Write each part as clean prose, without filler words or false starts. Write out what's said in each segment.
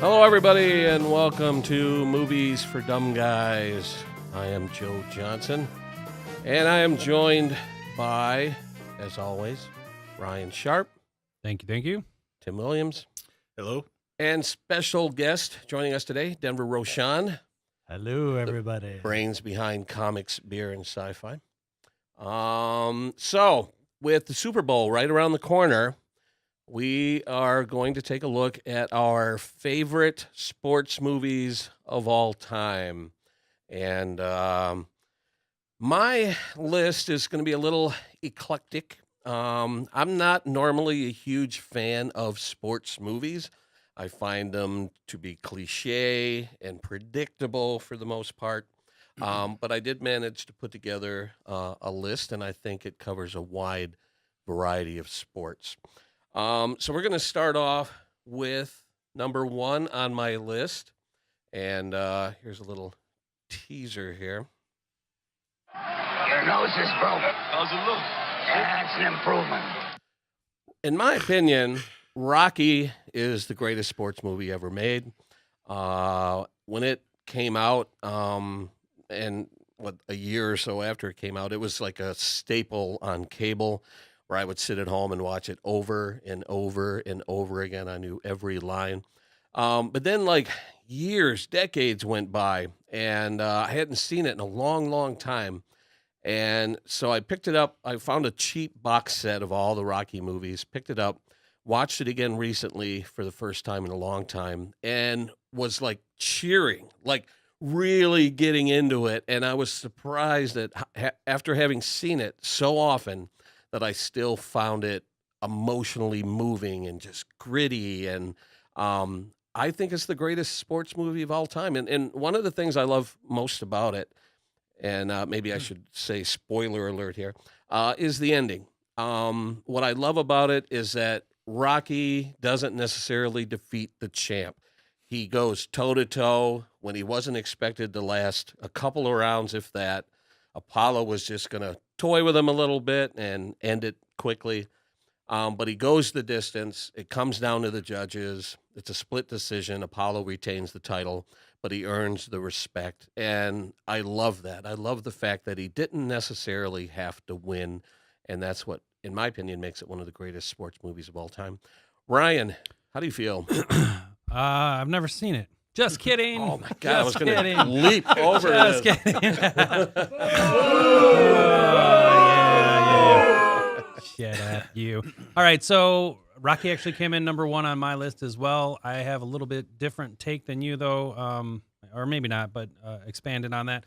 Hello, everybody, and welcome to Movies for Dumb Guys. I am Joe Johnson, and I am joined by, as always, Ryan Sharp. Thank you. Tim Williams. Hello. And special guest joining us today, Denver Rochon. Hello, everybody. Brains behind comics, beer, and sci-fi. So, with the Super Bowl right around the corner, we are going to take a look at our favorite sports movies of all time. And my list is going to be a little eclectic. I'm not normally a huge fan of sports movies. I find them to be cliche and predictable for the most part. But I did manage to put together a list, and I think it covers a wide variety of sports. So we're going to start off with number one on my list. And here's a little teaser here. Your nose is broke. How's it look? That's an improvement. In my opinion, Rocky is the greatest sports movie ever made. When it came out, and a year or so after it came out, it was like a staple on cable where I would sit at home and watch it over and over and over again. I knew every line. But then like years, decades went by, and I hadn't seen it in a long, long time. And so I picked it up. I found a cheap box set of all the Rocky movies, picked it up, watched it again recently for the first time in a long time, and was like cheering, like really getting into it. And I was surprised that after having seen it so often, that I still found it emotionally moving and just gritty. And I think it's the greatest sports movie of all time. And one of the things I love most about it, and maybe I should say spoiler alert here, is the ending. What I love about it is that Rocky doesn't necessarily defeat the champ. He goes toe-to-toe when he wasn't expected to last a couple of rounds, if that. Apollo was just going to toy with him a little bit and end it quickly. But he goes the distance. It comes down to the judges. It's a split decision. Apollo retains the title, but he earns the respect. And I love that. I love the fact that he didn't necessarily have to win. And that's what, in my opinion, makes it one of the greatest sports movies of all time. Ryan, how do you feel? I've never seen it. Just kidding. Oh, my God. I was Just going to kidding. leap over Just this. kidding. Yeah. Shut up, you. All right, so Rocky actually came in number one on my list as well. I have a little bit different take than you, though, or maybe not, but expanded on that.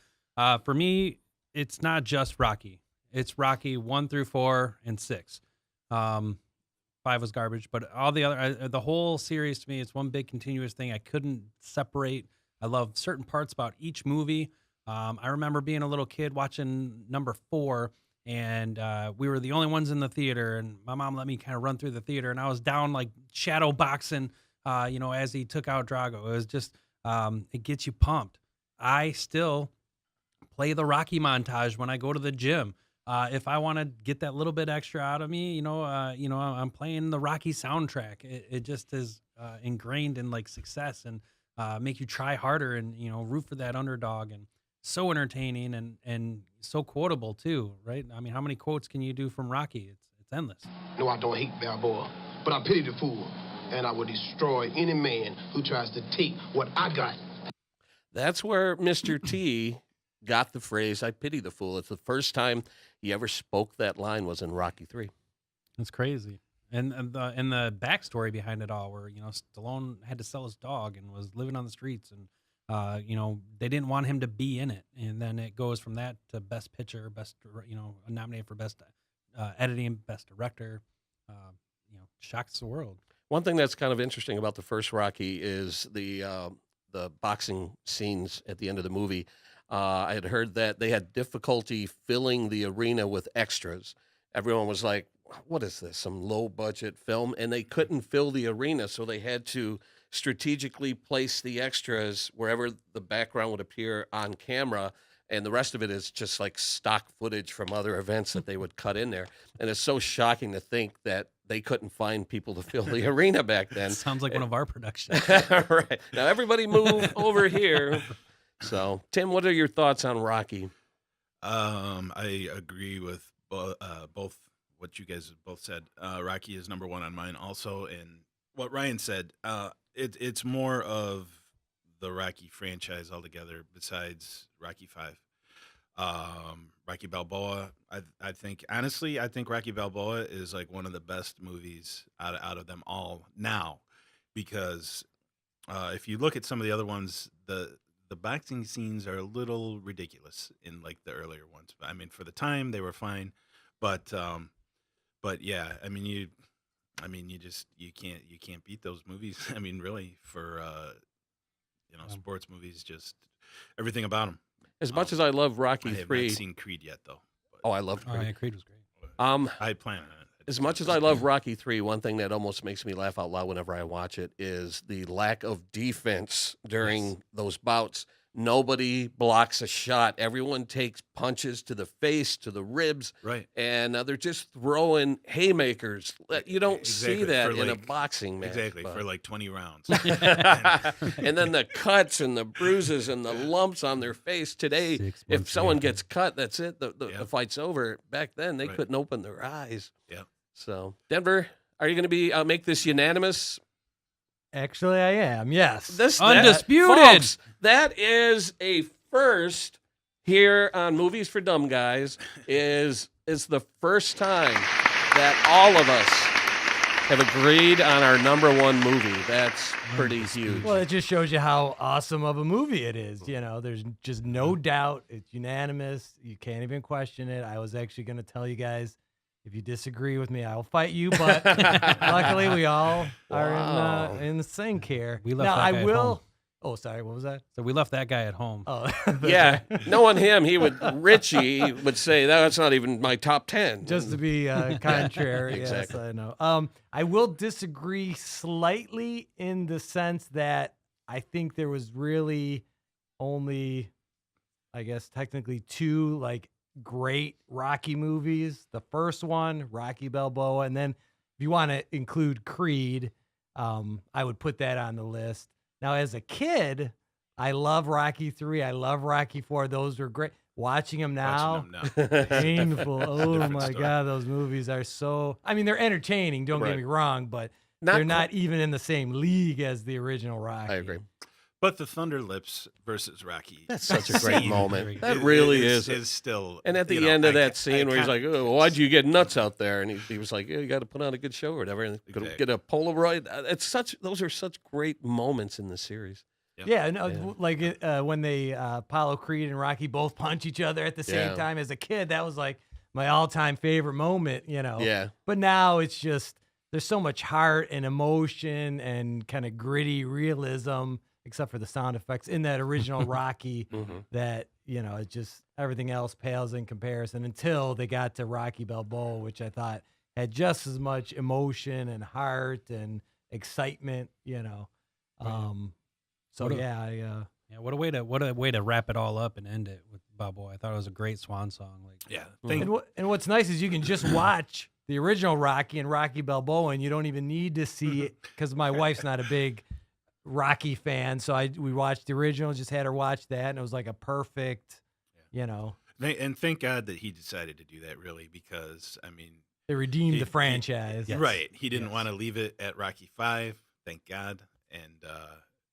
For me, it's not just Rocky. It's Rocky 1 through 4 and 6. 5 was garbage, but all the other, the whole series to me, it's one big continuous thing. I couldn't separate. I love certain parts about each movie. I remember being a little kid watching number 4, and we were the only ones in the theater, and my mom let me kind of run through the theater, and I was down like shadow boxing, as he took out Drago. It was just, it gets you pumped. I still play the Rocky montage when I go to the gym. If I want to get that little bit extra out of me, I'm playing the Rocky soundtrack. It just is ingrained in like success and make you try harder and, root for that underdog, and so entertaining and so quotable too, right? I mean, how many quotes can you do from Rocky? It's endless. No, I don't hate Balboa, but I pity the fool, and I will destroy any man who tries to take what I got. That's where Mr. T got the phrase, I pity the fool. It's the first time he ever spoke that line was in Rocky 3. That's crazy. And the backstory behind it all, where, Stallone had to sell his dog and was living on the streets, and, they didn't want him to be in it. And then it goes from that to best picture, nominated for best editing, best director, shocks the world. One thing that's kind of interesting about the first Rocky is the boxing scenes at the end of the movie. I had heard that they had difficulty filling the arena with extras. Everyone was like, what is this, some low-budget film? And they couldn't fill the arena, so they had to strategically place the extras wherever the background would appear on camera, and the rest of it is just like stock footage from other events that they would cut in there. And it's so shocking to think that they couldn't find people to fill the arena back then. Sounds like one of our productions. Right. Now everybody move over here. So, Tim, what are your thoughts on Rocky? I agree with both what you guys both said. Rocky is number one on mine also, and what Ryan said. It's more of the Rocky franchise altogether. Besides Rocky 5, Rocky Balboa. I think honestly, I think Rocky Balboa is like one of the best movies out of them all now, because if you look at some of the other ones, the boxing scenes are a little ridiculous in like the earlier ones. I mean, for the time they were fine, but yeah, I mean you can't beat those movies. I mean, really, for sports movies, just everything about them. As much as I love Rocky I have 3, not seen Creed yet though. But oh, I loved Oh, Creed. yeah, Creed was great. I plan on it. As much as I love Rocky 3, one thing that almost makes me laugh out loud whenever I watch it is the lack of defense during those bouts. Nobody blocks a shot. Everyone takes punches to the face, to the ribs, Right. and they're just throwing haymakers. You don't see Exactly, that for in a like- boxing match. Exactly, but- for like 20 rounds. and then the cuts and the bruises and the lumps on their face. Today, 6 if months someone later. gets cut, that's it. The Yeah. fight's over. Back then, they Right. couldn't open their eyes. Yeah. So, Denver, are you going to be make this unanimous? Actually, I am. Yes. Undisputed. Folks, that is a first here on Movies for Dumb Guys. Is the first time that all of us have agreed on our number one movie. That's pretty huge. Well, it just shows you how awesome of a movie it is. You know, there's just no doubt. It's unanimous. You can't even question it. I was actually going to tell you guys, if you disagree with me, I will fight you. But luckily, we all Wow. are in the sync here. We left now, that I guy at will. home. Oh, sorry. What was that? So we left that guy at home. Oh, Yeah, knowing him, Richie would say that's not even my top 10. Just to be contrary, Exactly. yes, I know. I will disagree slightly in the sense that I think there was really only, I guess, technically two like great Rocky movies. The first one, Rocky Balboa, and then if you want to include Creed, I would put that on the list. Now, as a kid, I love Rocky 3. I love Rocky 4. Those were great. Watching them now, Watching them now. painful. Oh different my story. God, those movies are so. I mean, they're entertaining. Don't Right. get me wrong, but Not they're qu- not even in the same league as the original Rocky. I agree. But the Thunder Lips versus Rocky. That's such a great scene moment. It- That really is is. still. And at the you know, end of I that ca- scene I where he's can't- like, oh, why'd you get nuts out there? And he was like, yeah, you got to put on a good show or whatever. And go Exactly. get a Polaroid. Those are such great moments in the series. Yeah, no, Yeah. like when they Apollo Creed and Rocky both punch each other at the same Yeah. time. As a kid, that was like my all-time favorite moment. You know. Yeah. But now it's just there's so much heart and emotion and kind of gritty realism, except for the sound effects in that original Rocky. Mhm. That it just everything else pales in comparison until they got to Rocky Balboa, which I thought had just as much emotion and heart and excitement. So What a- yeah, Yeah, what a way to wrap it all up and end it with Balboa. I thought it was a great swan song. Like, Yeah. and what's nice is you can just watch the original Rocky and Rocky Balboa, and you don't even need to see it because my wife's not a big Rocky fan, so we watched the original, just had her watch that, and it was like a perfect, And thank God that he decided to do that, really, because I mean, they redeemed He- the franchise. Yes. right? He didn't Yes. want to leave it at Rocky 5. Thank God. And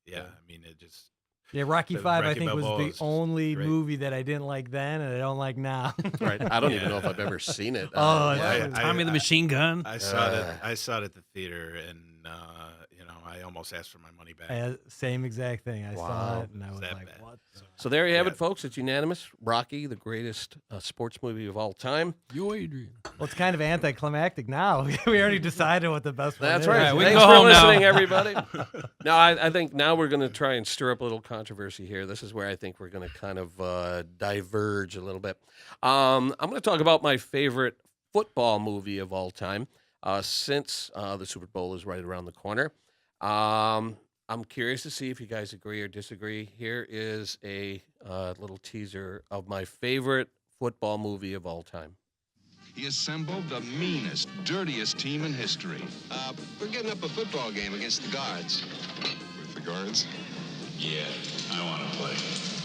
yeah, I mean, it just. Yeah, Rocky The 5, I Rocky think, was Balboa the is only great. movie that I didn't like then, and I don't like now. Right. I don't even Yeah. know if I've ever seen it. Oh, Yeah. yeah. Tommy the Machine Gun. I saw it. I saw it at the theater, and I almost asked for my money back. Same exact thing. I Wow. saw it, and I was that like, bad. what? So there you have Yeah. it, folks. It's unanimous. Rocky, the greatest sports movie of all time. You, Adrian. Well, it's kind of anticlimactic now. We already decided what the best one That's is. right. Right, we can Thanks go for home now. listening, everybody. No, I think now we're going to try and stir up a little controversy here. This is where I think we're going to kind of diverge a little bit. I'm going to talk about my favorite football movie of all time, since the Super Bowl is right around the corner. I'm curious to see if you guys agree or disagree. Here is a little teaser of my favorite football movie of all time. he assembled the meanest, dirtiest team in history. We're getting up a football game against the guards. With the guards? Yeah, I want to play.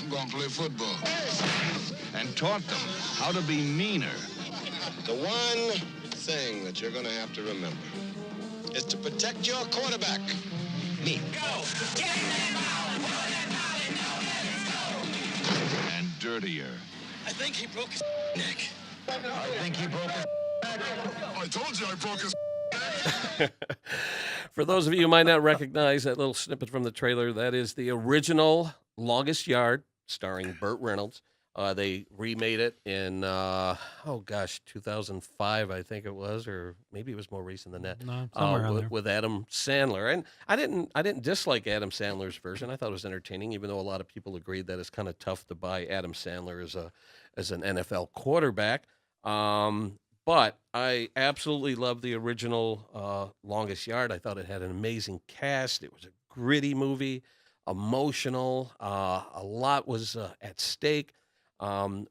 I'm going to play football. And taught them how to be meaner. The one thing that you're going to have to remember is to protect your quarterback. Me. And dirtier. I think he broke his neck. I think he broke his neck. I told you I broke his For those of you who might not recognize that little snippet from the trailer, that is the original Longest Yard, starring Burt Reynolds. They remade it in 2005, I think it was, or maybe it was more recent than that. No, somewhere around there. with Adam Sandler. And I didn't dislike Adam Sandler's version. I thought it was entertaining, even though a lot of people agreed that it's kind of tough to buy Adam Sandler as an NFL quarterback. But I absolutely loved the original Longest Yard. I thought it had an amazing cast. It was a gritty movie, emotional. A lot was at stake.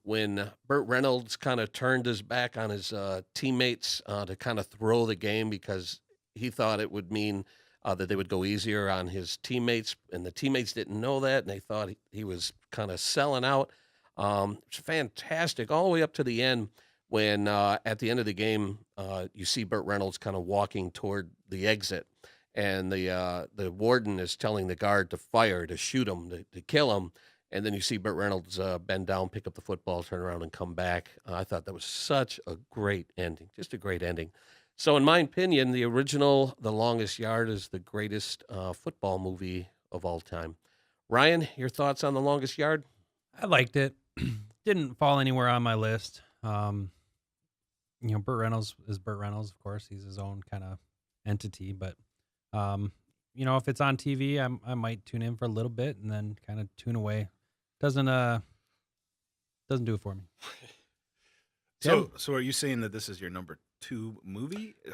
When Burt Reynolds kind of turned his back on his teammates to kind of throw the game because he thought it would mean that they would go easier on his teammates, and the teammates didn't know that, and they thought he was kind of selling out. It's fantastic all the way up to the end when at the end of the game you see Burt Reynolds kind of walking toward the exit, and the warden is telling the guard to fire, to shoot him, to kill him. And then you see Burt Reynolds bend down, pick up the football, turn around, and come back. I thought that was such a great ending, just a great ending. So in my opinion, the original The Longest Yard is the greatest football movie of all time. Ryan, your thoughts on The Longest Yard? I liked it. Didn't fall anywhere on my list. Burt Reynolds is Burt Reynolds, of course. He's his own kind of entity. But, if it's on TV, I might tune in for a little bit and then kind of tune away. Doesn't do it for me. So are you saying that this is your number 2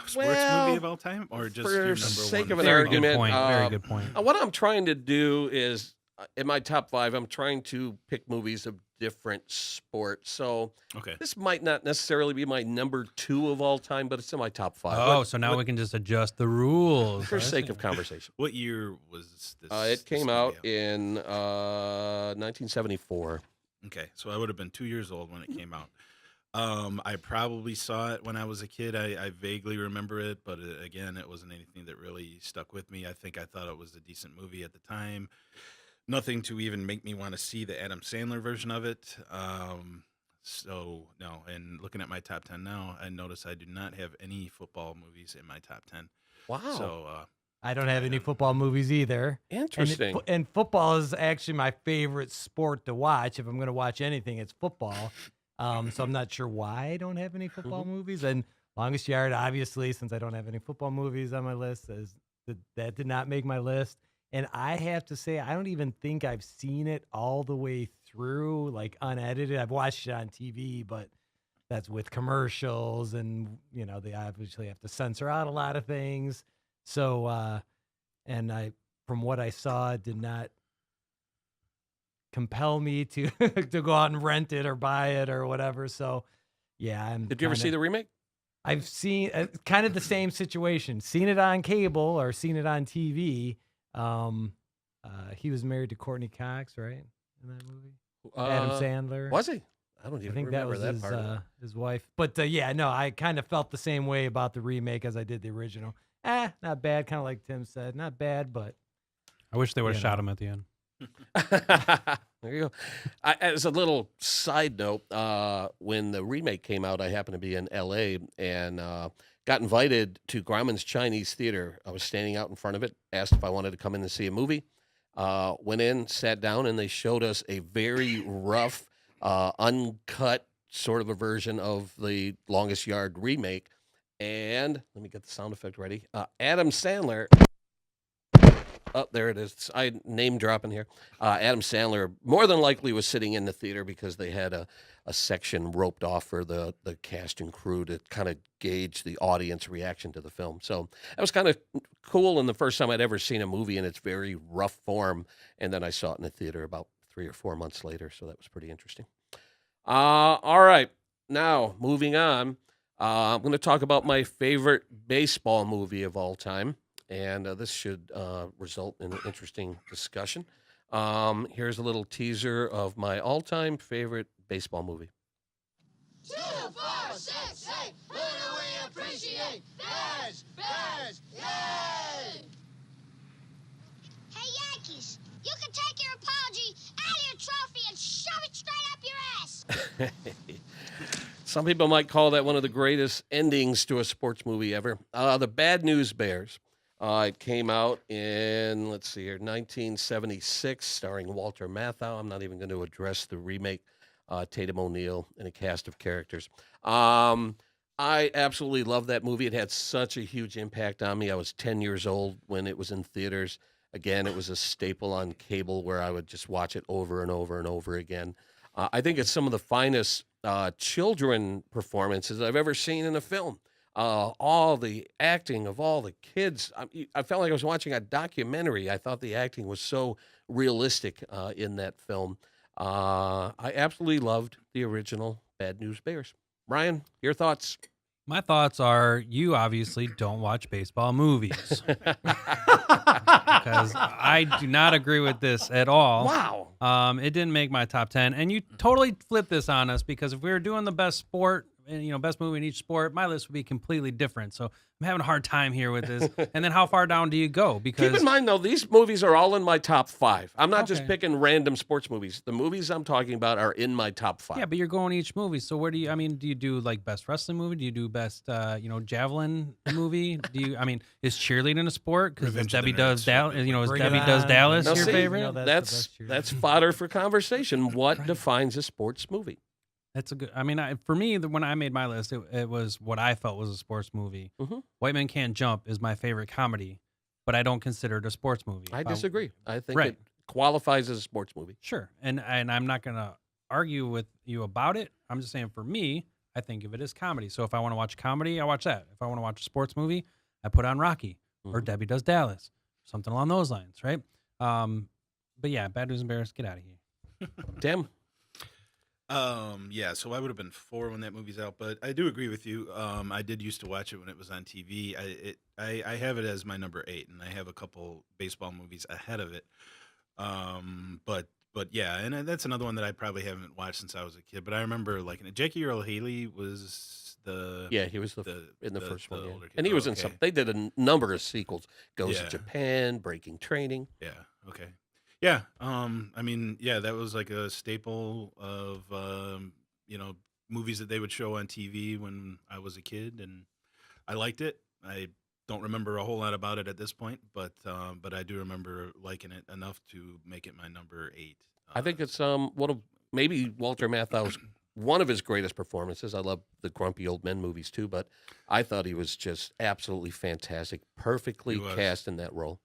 sports movie of all time, or just for your number sake one? of an Very argument, good point. Very good point. What I'm trying to do is, in my top 5, I'm trying to pick movies of different sports. So Okay. this might not necessarily be my number 2 of all time, but it's in my top 5. Oh, so now we can just adjust the rules. For sake of conversation. What year was this? It came this out movie in 1974. Okay, so I would have been 2 years old when it came out. I probably saw it when I was a kid. I vaguely remember it, but again, it wasn't anything that really stuck with me. I think I thought it was a decent movie at the time. Nothing to even make me want to see the Adam Sandler version of it. So, no. And looking at my top 10 now, I notice I do not have any football movies in my top 10. Wow. So, I don't have any football movies either. Interesting. And football is actually my favorite sport to watch. If I'm going to watch anything, it's football. So I'm not sure why I don't have any football movies. And Longest Yard, obviously, since I don't have any football movies on my list, that did not make my list. And I have to say, I don't even think I've seen it all the way through, like unedited. I've watched it on TV, but that's with commercials, and they obviously have to censor out a lot of things. So, from what I saw, it did not compel me to to go out and rent it or buy it or whatever. So, yeah. Did you ever see the remake? I've seen kind of the same situation. Seen it on cable or seen it on TV. He was married to Courtney Cox, right? In that movie, Adam Sandler. Was he? I don't even I think remember that was part of it. his wife. But I kind of felt the same way about the remake as I did the original. Not bad. Kind of like Tim said, not bad, but I wish they would have shot him at the end. There you go. As a little side note, when the remake came out, I happened to be in L.A. and got invited to Grauman's Chinese Theater. I was standing out in front of it, asked if I wanted to come in and see a movie. Went in, sat down, and they showed us a very rough, uncut sort of a version of the Longest Yard remake. And let me get the sound effect ready. Adam Sandler. Oh, there it is. I name dropping here. Adam Sandler more than likely was sitting in the theater because they had a section roped off for the cast and crew to kind of gauge the audience reaction to the film. So that was kind of cool, and the first time I'd ever seen a movie in its very rough form. And then I saw it in the theater about 3 or 4 months later, so that was pretty interesting. All right. Now, moving on. I'm going to talk about my favorite baseball movie of all time, and this should result in an interesting discussion. Here's a little teaser of my all-time favorite baseball movie. 2, 4, 6, 8. Who do we appreciate? Bears! Bears! Yay! Hey, Yankees, you can take your apology out of your trophy and shove it straight up your ass. Some people might call that one of the greatest endings to a sports movie ever. The Bad News Bears. It came out in, let's see here, 1976, starring Walter Matthau. I'm not even going to address the remake, Tatum O'Neal, and a cast of characters. I absolutely love that movie. It had such a huge impact on me. I was 10 years old when it was in theaters. Again, it was a staple on cable where I would just watch it over and over and over again. I think it's some of the finest children performances I've ever seen in a film. All the acting of all the kids, I felt like I was watching a documentary. I thought the acting was so realistic in that film. I absolutely loved the original Bad News Bears. Ryan, your thoughts? My thoughts are you obviously don't watch baseball movies because I do not agree with this at all. Wow. It didn't make my top 10. And you totally flipped this on us because if we were doing the best sport and, best movie in each sport, my list would be completely different. So I'm having a hard time here with this. And then how far down do you go? Because keep in mind, though, these movies are all in my top 5. I'm not just Okay. picking random sports movies. The movies I'm talking about are in my top 5. yeah, but you're going each movie. So where do you do like best wrestling movie? Do you do best, javelin movie? Is cheerleading a sport? Because Revenge of the Debbie Does Nerds. Dallas, is Bring it Debbie Does on. Dallas Now, your see, favorite? No, that's the that's best cheerleader. that's fodder for conversation. What defines a sports movie? That's a good. For me, when I made my list, it was what I felt was a sports movie. Mhm. White Men Can't Jump is my favorite comedy, but I don't consider it a sports movie. I disagree. I think Right. it qualifies as a sports movie. Sure, and I'm not gonna argue with you about it. I'm just saying for me, I think of it as comedy. So if I want to watch comedy, I watch that. If I want to watch a sports movie, I put on Rocky or Mhm. Debbie Does Dallas, something along those lines, right? But yeah, Bad News and Bears, get out of here. Tim? Yeah, so I would have been 4 when that movie's out, but I do agree with you. I did used to watch it when it was on TV. I have it as my number 8, and I have a couple baseball movies ahead of it. But yeah, and that's another one that I probably haven't watched since I was a kid. But I remember liking it. Jackie Earl Haley was the Yeah, he was in the the- first the one. Yeah. older kid. And he Oh, was in okay. some. They did a number of sequels. Goes Yeah. to Japan, Breaking Training. Yeah. Okay. Yeah. Yeah, that was like a staple of movies that they would show on TV when I was a kid, and I liked it. I don't remember a whole lot about it at this point, but I do remember liking it enough to make it my number 8. I think it's one of maybe Walter Matthau's one of his greatest performances. I love the Grumpy Old Men movies too, but I thought he was just absolutely fantastic, perfectly He was. cast in that role.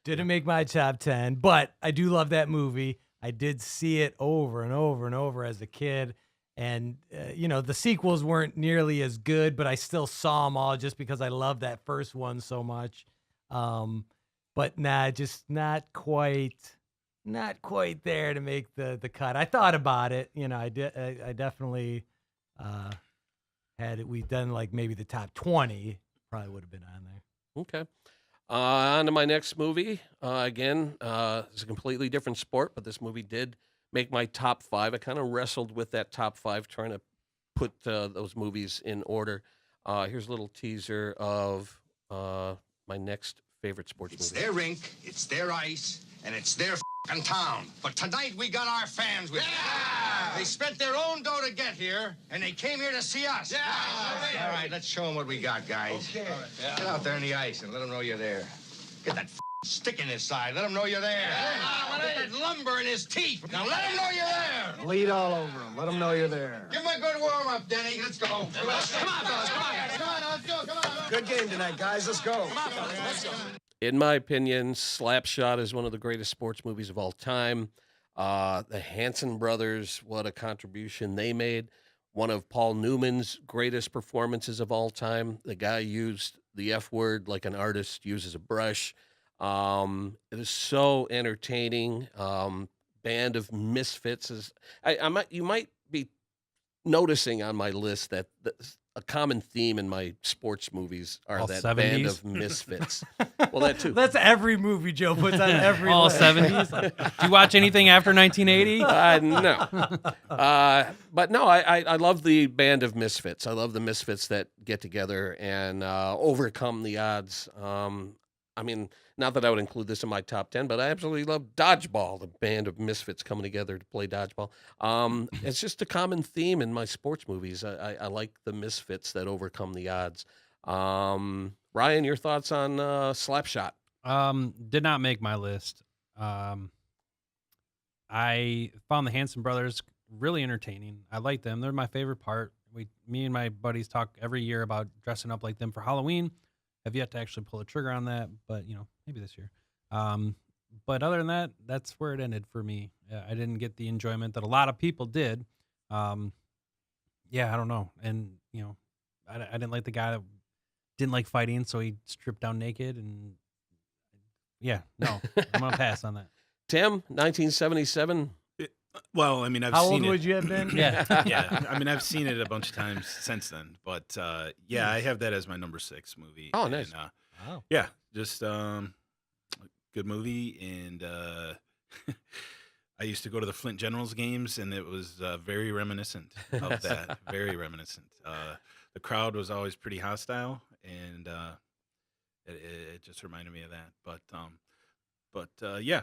Didn't make my top 10, but I do love that movie. I did see it over and over and over as a kid. And, the sequels weren't nearly as good, but I still saw them all just because I loved that first one so much. But nah, just not quite there to make the cut. I thought about it. I definitely had it. We've done like maybe the top 20, probably would have been on there. Okay. On to my next movie. Again, it's a completely different sport, but this movie did make my top 5. I kind of wrestled with that top 5, trying to put those movies in order. Here's a little teaser of my next favorite sports It's movie. their rink, it's their ice, and it's their f***ing town. But tonight we got our fans with us. They spent their own dough to get here, and they came here to see us. All right, let's show them what we got, guys. Okay. Get out there on the ice and let them know you're there. Get that stick in his side. Let him know you're there. Get that lumber in his teeth. Now let him know you're there. Bleed all over him. Let them know you're there. Give him a good warm-up, Denny. Let's go. Come on, fellas. Come on. Come on, let's go. Come on. Good game tonight, guys. Let's go. In my opinion, Slapshot is one of the greatest sports movies of all time. The Hanson brothers, what a contribution they made. One of Paul Newman's greatest performances of all time. The guy used the F word like an artist uses a brush. It is so entertaining. Band of misfits is. You might be noticing on my list that a common theme in my sports movies are All that 70s? band of misfits. Well, that too. That's every movie Joe puts on every All list. 70s. Do you watch anything after 1980? No. But no, I love the band of misfits. I love the misfits that get together and overcome the odds. I mean, not that I would include this in my top 10, but I absolutely love Dodgeball, the band of misfits coming together to play dodgeball. It's just a common theme in my sports movies. I like the misfits that overcome the odds. Ryan, your thoughts on Slapshot? Did not make my list. I found the Hanson brothers really entertaining. I like them. They're my favorite part. Me and my buddies talk every year about dressing up like them for Halloween. Have yet to actually pull a trigger on that, but maybe this year. But other than that, that's where it ended for me. I didn't get the enjoyment that a lot of people did. I don't know. And I didn't like the guy that didn't like fighting, so he stripped down naked. And I'm gonna pass on that. Tim, 1977. Well, I mean, I've How seen old it. would you have been? Yeah. Yeah, I mean, I've seen it a bunch of times since then, but I have that as my number 6 movie. Oh, nice. And, Wow. yeah, just good movie, and I used to go to the Flint Generals games, and it was very reminiscent of that. Very reminiscent. The crowd was always pretty hostile, and it just reminded me of that. But yeah.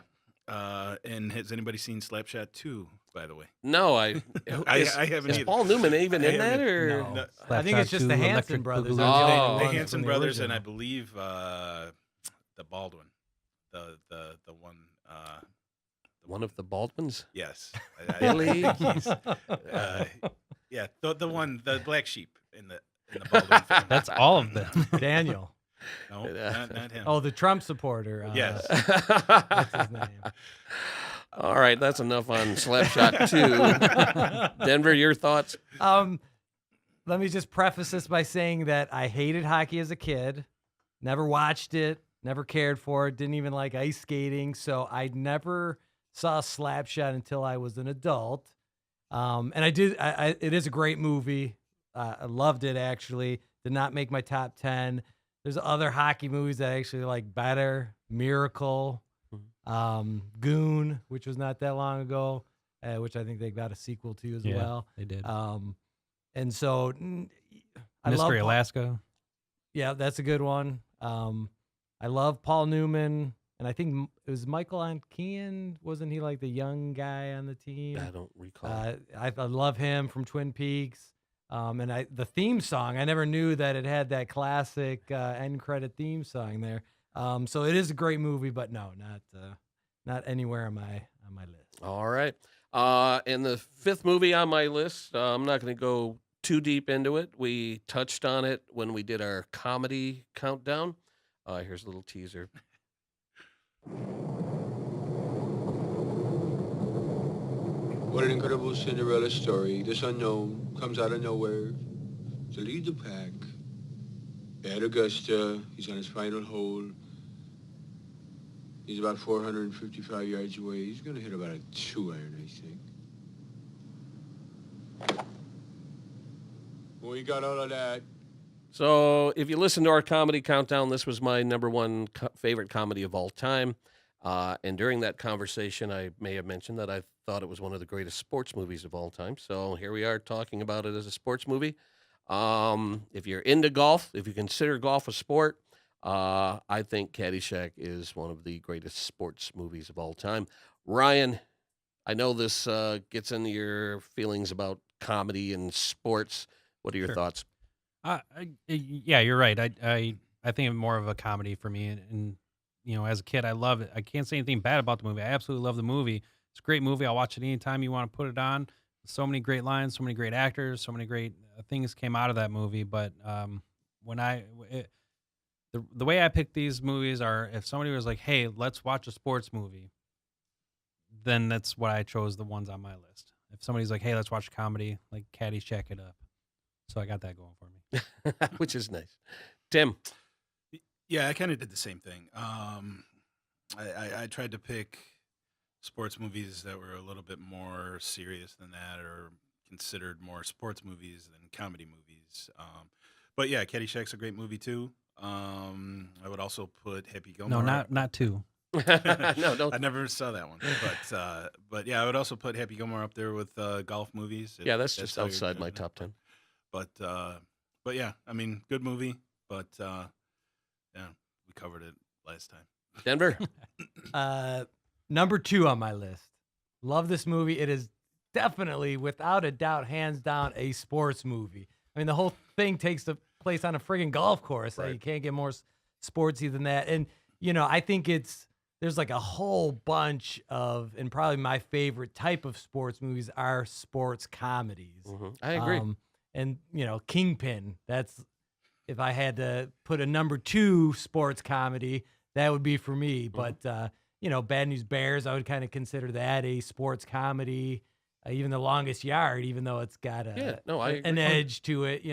And has anybody seen Slapshot 2, by the way? No, I haven't Is either. Paul Newman even I in that, haven't. or No. I think it's just the Slapshot 2, Hanson Electric brothers. Boogaloo. aren't they, Oh. the The ones Hanson from the brothers, and I original? believe the Baldwin, the one. one of the Baldwins? Yes, Billy? I think he's, yeah, the one, the black sheep in the Baldwin family. That's all of them. Daniel. No, not him. Oh, the Trump supporter. Yes. That's his name. All right, that's enough on Slapshot 2. Denver, your thoughts? Let me just preface this by saying that I hated hockey as a kid, never watched it, never cared for it, didn't even like ice skating, so I never saw Slapshot until I was an adult. And I did. It is a great movie. I loved it, actually. Did not make my top 10. There's other hockey movies that I actually like better. Miracle, Goon, which was not that long ago, which I think they got a sequel to as well. They did. And so I love Mystery Alaska. Yeah, that's a good one. I love Paul Newman, and I think it was Michael Onkean. Wasn't he like the young guy on the team? I don't recall. I love him from Twin Peaks. And the theme song, I never knew that it had that classic end credit theme song there. So it is a great movie, but no, not anywhere on my list. All right. And the 5th movie on my list, I'm not going to go too deep into it. We touched on it when we did our comedy countdown. Here's a little teaser. What an incredible Cinderella story. This unknown comes out of nowhere to lead the pack. At Augusta, he's on his final hole. He's about 455 yards away. He's going to hit about a 2-iron, I think. Well, he got all of that. So if you listen to our comedy countdown, this was my number 1 favorite comedy of all time. And during that conversation, I may have mentioned that I thought it was one of the greatest sports movies of all time. So here we are talking about it as a sports movie. If you're into golf, if you consider golf a sport, I think Caddyshack is one of the greatest sports movies of all time. Ryan, I know this gets into your feelings about comedy and sports. What are your thoughts? Yeah, you're right. I think it's more of a comedy for me. And as a kid, I love it. I can't say anything bad about the movie. I absolutely love the movie. It's a great movie. I'll watch it anytime you want to put it on. So many great lines, so many great actors, so many great things came out of that movie. But the way I pick these movies are, if somebody was like, "Hey, let's watch a sports movie," then that's what I chose, the ones on my list. If somebody's like, "Hey, let's watch a comedy," like Caddyshack it up. So I got that going for me. Which is nice. Tim. Yeah, I kind of did the same thing. I tried to pick sports movies that were a little bit more serious than that, or considered more sports movies than comedy movies. But yeah, Caddyshack's a great movie too. I would also put Happy Gilmore. No, not two. No, don't. I never saw that one, but yeah, I would also put Happy Gilmore up there with golf movies. Yeah, that's just how you're outside my judging it. top 10. But yeah, I mean, good movie. But yeah, we covered it last time. Denver. Number 2 on my list. Love this movie. It is definitely, without a doubt, hands down, a sports movie. I mean, the whole thing takes place on a friggin' golf course. Right. You can't get more sportsy than that. And, I think there's like a whole bunch of, and probably my favorite type of sports movies are sports comedies. I agree. And, Kingpin, that's, if I had to put a number 2 sports comedy, that would be for me. But, Bad News Bears, I would kind of consider that a sports comedy. Even The Longest Yard, even though it's got I an agree. edge to it,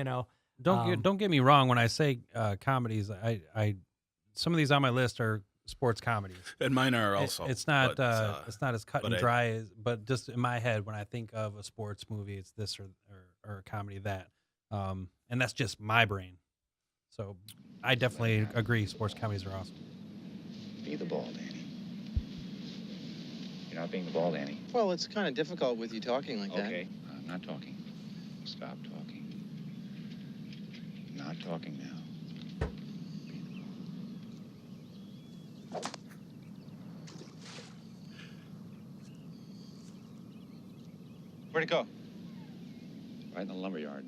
Don't get me wrong. When I say comedies, I some of these on my list are sports comedies. And mine are also. It's not but, it's not as cut and dry as, but just in my head when I think of a sports movie, it's this or a comedy that, and that's just my brain. So I definitely agree. Sports comedies are awesome. Be the ball, Danny. You're not being the ball, Danny. Well, it's kind of difficult with you talking like that. Okay, I'm not talking. Stop talking. Not talking now. Where'd it go? Right in the lumberyard.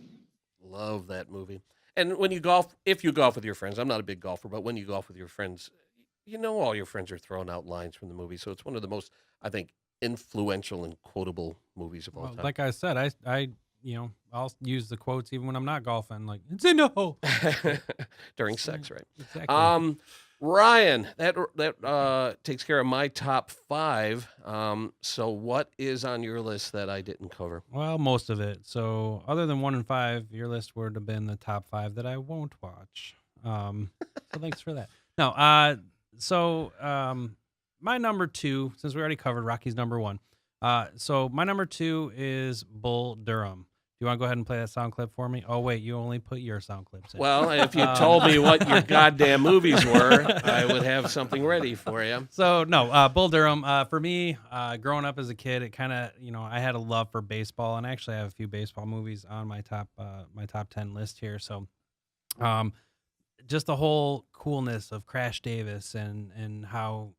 Love that movie. And when you golf, if you golf with your friends, I'm not a big golfer, but when you golf with your friends, all your friends are throwing out lines from the movie. So it's one of the most, I think, influential and quotable movies of all time. Like I said, I'll use the quotes even when I'm not golfing. Like, it's in the hole. During sex, right? Exactly. Ryan, that takes care of my top 5. So what is on your list that I didn't cover? Well, most of it. So other than 1 and 5, your list would have been the top 5 that I won't watch. So thanks for that. No, my number 2, since we already covered Rocky's number 1. So my number 2 is Bull Durham. Do you want to go ahead and play that sound clip for me? Oh, wait, you only put your sound clips in. Well, if you told me what your goddamn movies were, I would have something ready for you. So, no, Bull Durham, for me, growing up as a kid, it kind of, I had a love for baseball, and actually I have a few baseball movies on my top 10 list here. So, just the whole coolness of Crash Davis and how,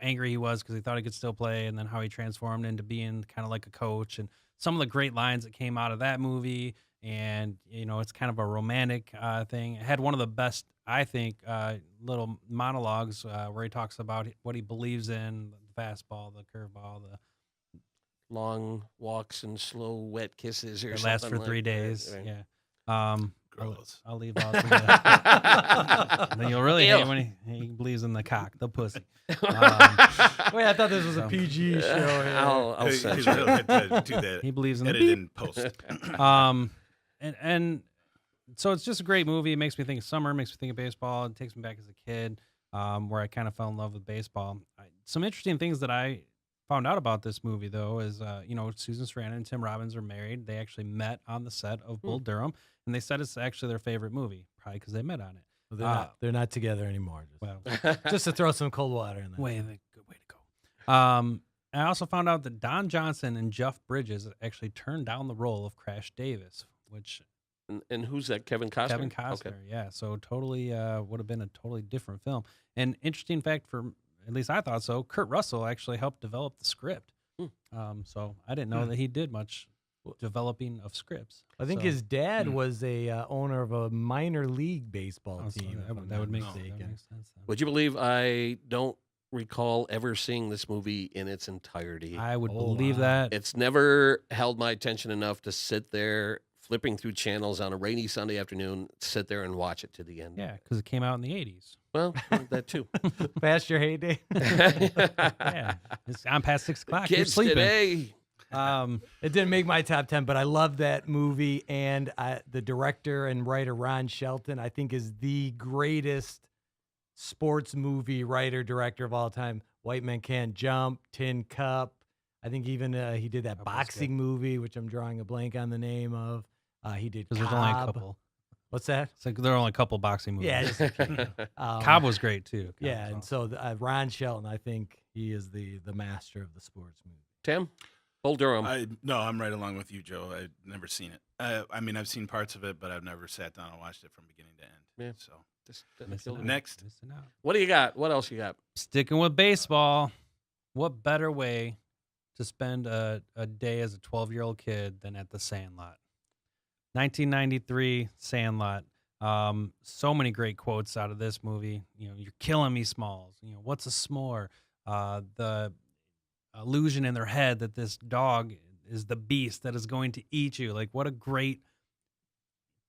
angry he was because he thought he could still play, and then how he transformed into being kind of like a coach, and some of the great lines that came out of that movie. And, it's kind of a romantic thing. It had one of the best, I think, little monologues where he talks about what he believes in, the fastball, the curveball, the long walks and slow wet kisses, or that something lasts for like 3 that, days. right? Yeah. Gross. I'll leave out the then you'll really hate Ew. when he believes in the cock, the pussy. Wait, I thought this was a PG show. Here. I'll He's censor it. really had to do that. He believes in the edit beep. in post. And so it's just a great movie. It makes me think of summer, makes me think of baseball. It takes me back as a kid, where I kind of fell in love with baseball. Some interesting things that I found out about this movie, though, is, Susan Sarandon and Tim Robbins are married. They actually met on the set of Bull Durham, and they said it's actually their favorite movie, probably because they met on it. Well, they're not together anymore. Well, Just to throw some cold water in there. good way to go. I also found out that Don Johnson and Jeff Bridges actually turned down the role of Crash Davis, which And who's that? Kevin Costner? Kevin Costner, Okay. yeah. So totally would have been a totally different film. And interesting fact, for at least I thought so, Kurt Russell actually helped develop the script. So I didn't know that he did much developing of scripts. I think So, his dad was a owner of a minor league baseball oh, so team. if I'm that would not make mistaken. sense. Then. Would you believe I don't recall ever seeing this movie in its entirety? I would Oh, believe wow. that. It's never held my attention enough to sit there flipping through channels on a rainy Sunday afternoon, sit there and watch it to the end. Yeah, because it came out in the 80s. Well, that too. Past your heyday. Yeah, I'm past 6 o'clock. You're Kids sleeping. today. It didn't make my top 10, but I love that movie. And the director and writer, Ron Shelton, I think is the greatest sports movie writer, director of all time. White Men Can't Jump, Tin Cup. I think even he did that boxing movie, which I'm drawing a blank on the name of. He did Because Cobb. there's only a couple. What's that? It's like there are only a couple boxing movies. Yeah, just a few. Cobb was great too. Cobb Yeah, was and awesome. so Ron Shelton, I think he is the master of the sports movie. Tim, Bull Durham. No, I'm right along with you, Joe. I've never seen it. I mean, I've seen parts of it, but I've never sat down and watched it from beginning to end. Yeah. So Missing out. next, Missing out. What do you got? What else you got? Sticking with baseball, what better way to spend a day as a 12-year-old kid than at the Sandlot? 1993 Sandlot. So many great quotes out of this movie. You know, you're killing me, Smalls. You know, what's a s'more? The illusion in their head that this dog is the beast that is going to eat you. Like, what a great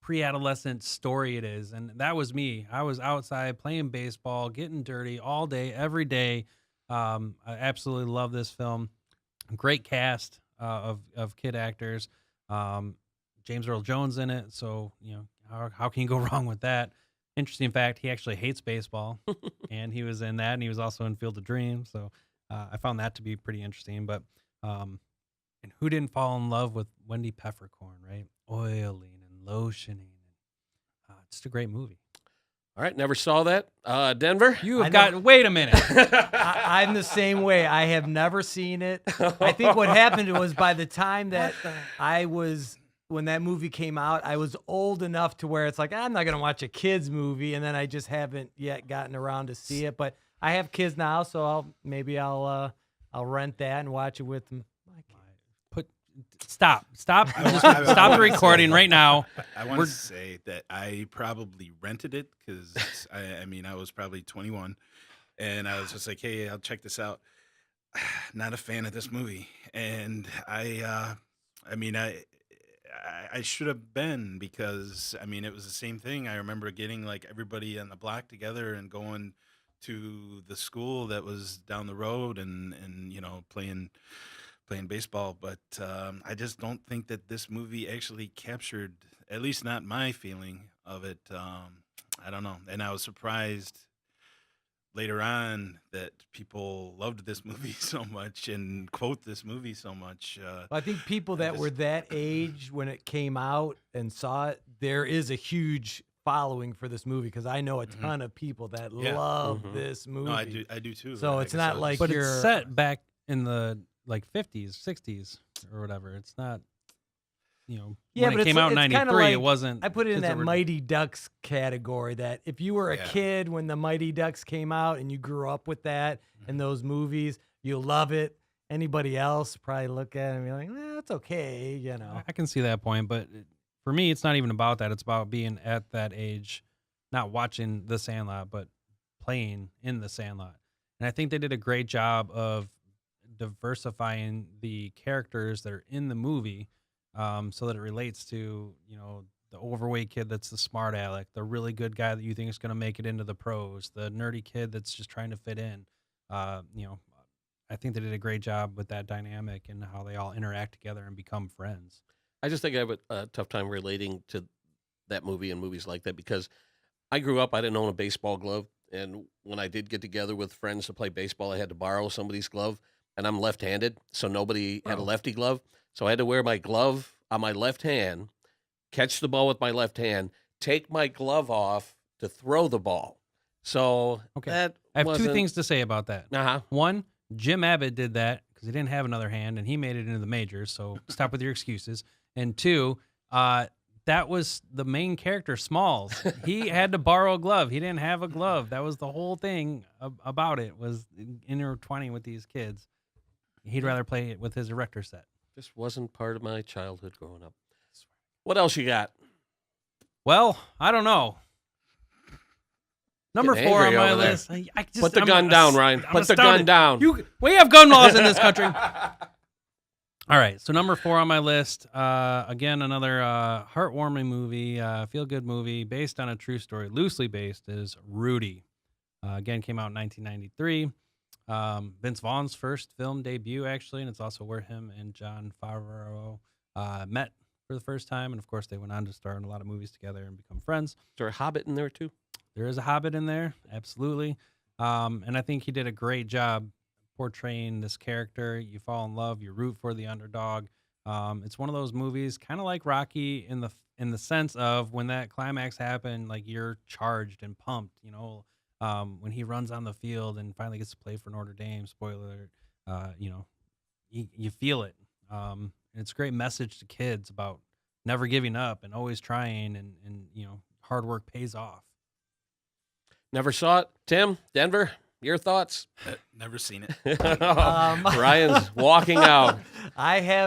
pre-adolescent story it is. And that was me. I was outside playing baseball, getting dirty all day, every day. I absolutely love this film. Great cast of kid actors. James Earl Jones in it. So, you know, how can you go wrong with that? Interesting fact, he actually hates baseball, and he was in that, and he was also in Field of Dreams. So I found that to be pretty interesting. But and who didn't fall in love with Wendy Peppercorn, right? Oiling and lotioning. Just a great movie. All right, never saw that. Denver? You have got, wait a minute. I'm the same way. I have never seen it. I think what happened was by the time that when that movie came out, I was old enough to where it's like, I'm not going to watch a kid's movie, and then I just haven't yet gotten around to see it. But I have kids now, so I'll rent that and watch it with them. Stop the recording right now. I want to say that I probably rented it because I mean, I was probably 21, and I was just like, hey, I'll check this out. Not a fan of this movie, and I should have been, because I mean, it was the same thing. I remember getting like everybody on the block together and going to the school that was down the road and you know, playing baseball, but I just don't think that this movie actually captured, at least not my feeling of it. I don't know, and I was surprised later on that people loved this movie so much and quote this movie so much. I think people that were that age when it came out and saw it, there is a huge following for this movie, because I know a ton of people that love this movie. No, I do too. So it's not like but it's set back in the like 50s, 60s or whatever. It's not, you know, when it came out in 93, like, it wasn't. I put it in kids that were- Mighty Ducks category, that if you were a kid when the Mighty Ducks came out and you grew up with that and those movies, you'll love it. Anybody else probably look at it and be like, that's okay, you know. I can see that point, but for me, it's not even about that. It's about being at that age, not watching The Sandlot, but playing in The Sandlot. And I think they did a great job of diversifying the characters that are in the movie, so that it relates to, you know, the overweight kid that's the smart aleck, the really good guy that you think is going to make it into the pros, the nerdy kid that's just trying to fit in. You know, I think they did a great job with that dynamic and how they all interact together and become friends. I just think I have a tough time relating to that movie and movies like that, because I grew up, I didn't own a baseball glove. And when I did get together with friends to play baseball, I had to borrow somebody's glove. And I'm left-handed, so nobody had a lefty glove. So I had to wear my glove on my left hand, catch the ball with my left hand, take my glove off to throw the ball. So that I have two wasn't- things to say about that. Uh-huh. One, Jim Abbott did that because he didn't have another hand, and he made it into the majors, so stop with your excuses. And two, that was the main character, Smalls. He had to borrow a glove. He didn't have a glove. That was the whole thing about it, was intertwining with these kids. He'd rather play it with his erector set. Just wasn't part of my childhood growing up. What else you got? Well, I don't know. Number Getting 4 on angry my over there. list. Put the gun down, Ryan. Put the gun down. We have gun laws in this country. All right, so number 4 on my list, again, another heartwarming movie, feel-good movie, based on a true story, loosely based, is Rudy. Again, came out in 1993. Vince Vaughn's first film debut, actually, and it's also where him and Jon Favreau met for the first time. And, of course, they went on to star in a lot of movies together and become friends. Is there a Hobbit in there, too? There is a Hobbit in there, absolutely. And I think he did a great job portraying this character. You fall in love, you root for the underdog. It's one of those movies, kind of like Rocky in the sense of when that climax happened, like you're charged and pumped. When he runs on the field and finally gets to play for Notre Dame. Spoiler alert. You feel it. And it's a great message to kids about never giving up and always trying, and hard work pays off. Never saw it. Tim, Denver, your thoughts? Never seen it. Ryan's walking out.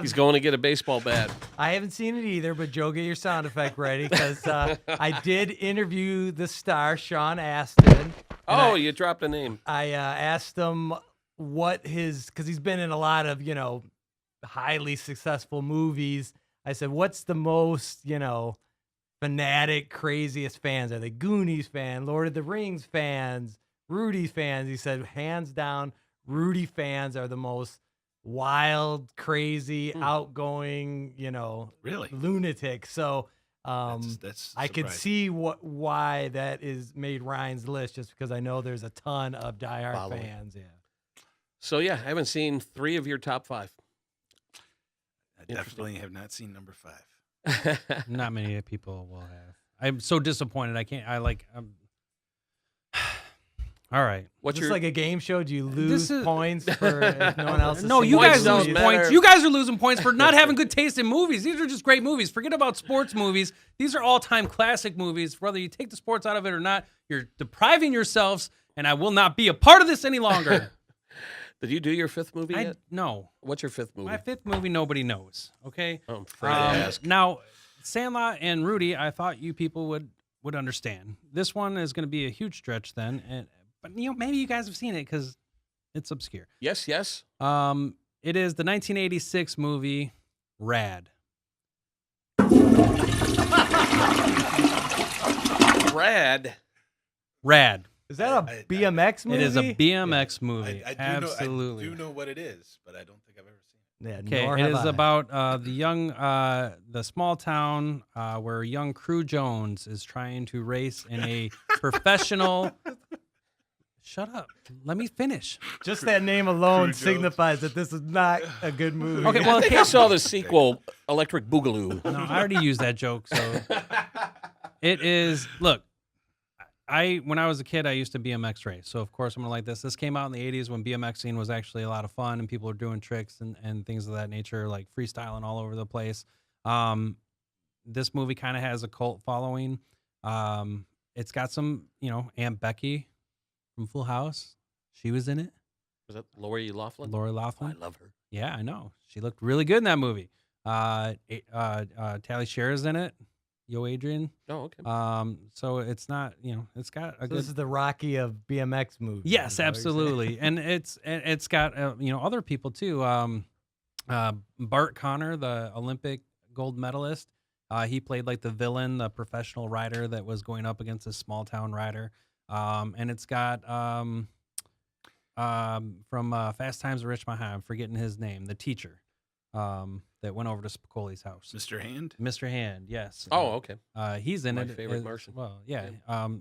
He's going to get a baseball bat. I haven't seen it either, but Joe, get your sound effect ready, because I did interview the star, Sean Astin. You dropped a name. I asked him because he's been in a lot of, highly successful movies. I said, what's the most, fanatic, craziest fans? Are they Goonies fans, Lord of the Rings fans, Rudy fans? He said, hands down, Rudy fans are the most wild, crazy, outgoing, really lunatic. So that's I could see why that is made Ryan's list, just because I know there's a ton of diehard fans. Yeah. So I haven't seen 3 of your top 5. I definitely have not seen number 5. Not many people will have. I'm so disappointed. All right. What's like a game show? Do you lose points for if no one else? No, you guys lose points. You guys are losing points for not having good taste in movies. These are just great movies. Forget about sports movies. These are all-time classic movies. Whether you take the sports out of it or not, you're depriving yourselves, and I will not be a part of this any longer. Did you do your 5th movie yet? No. What's your 5th movie? My 5th movie, nobody knows. Okay. I'm afraid to ask. Now, Sandlot and Rudy, I thought you people would understand. This one is going to be a huge stretch then, but maybe you guys have seen it because it's obscure. Yes. It is the 1986 movie Rad. Rad. Is that a BMX movie? It is a BMX movie. Absolutely. I do know what it is, but I don't think I've ever seen it. Yeah, okay, it is about the small town where young Crew Jones is trying to race in a professional. Shut up. Let me finish. Just that name alone signifies that this is not a good movie. Okay, well, I saw the sequel, Electric Boogaloo. No, I already used that joke. So it is. Look, when I was a kid, I used to BMX race. So of course I'm gonna like this. This came out in the 80s when BMXing was actually a lot of fun and people were doing tricks and things of that nature, like freestyling all over the place. This movie kind of has a cult following. It's got some, Aunt Becky from Full House. She was in it. Was that Lori Loughlin? Lori Loughlin. I love her. Yeah, I know. She looked really good in that movie. Tally Sher's in it. Yo, Adrian. Oh, okay. So it's not, it's got a good. This is the Rocky of BMX movies. Yes, absolutely, and it's got other people too. Bart Connor, the Olympic gold medalist, he played like the villain, the professional rider that was going up against a small town rider. And it's got from Fast Times at Ridgemont High. I'm forgetting his name. The teacher. That went over to Spicoli's house. Mr. Hand? Mr. Hand, yes. Oh, okay. He's in My it. favorite Martian. Well, yeah.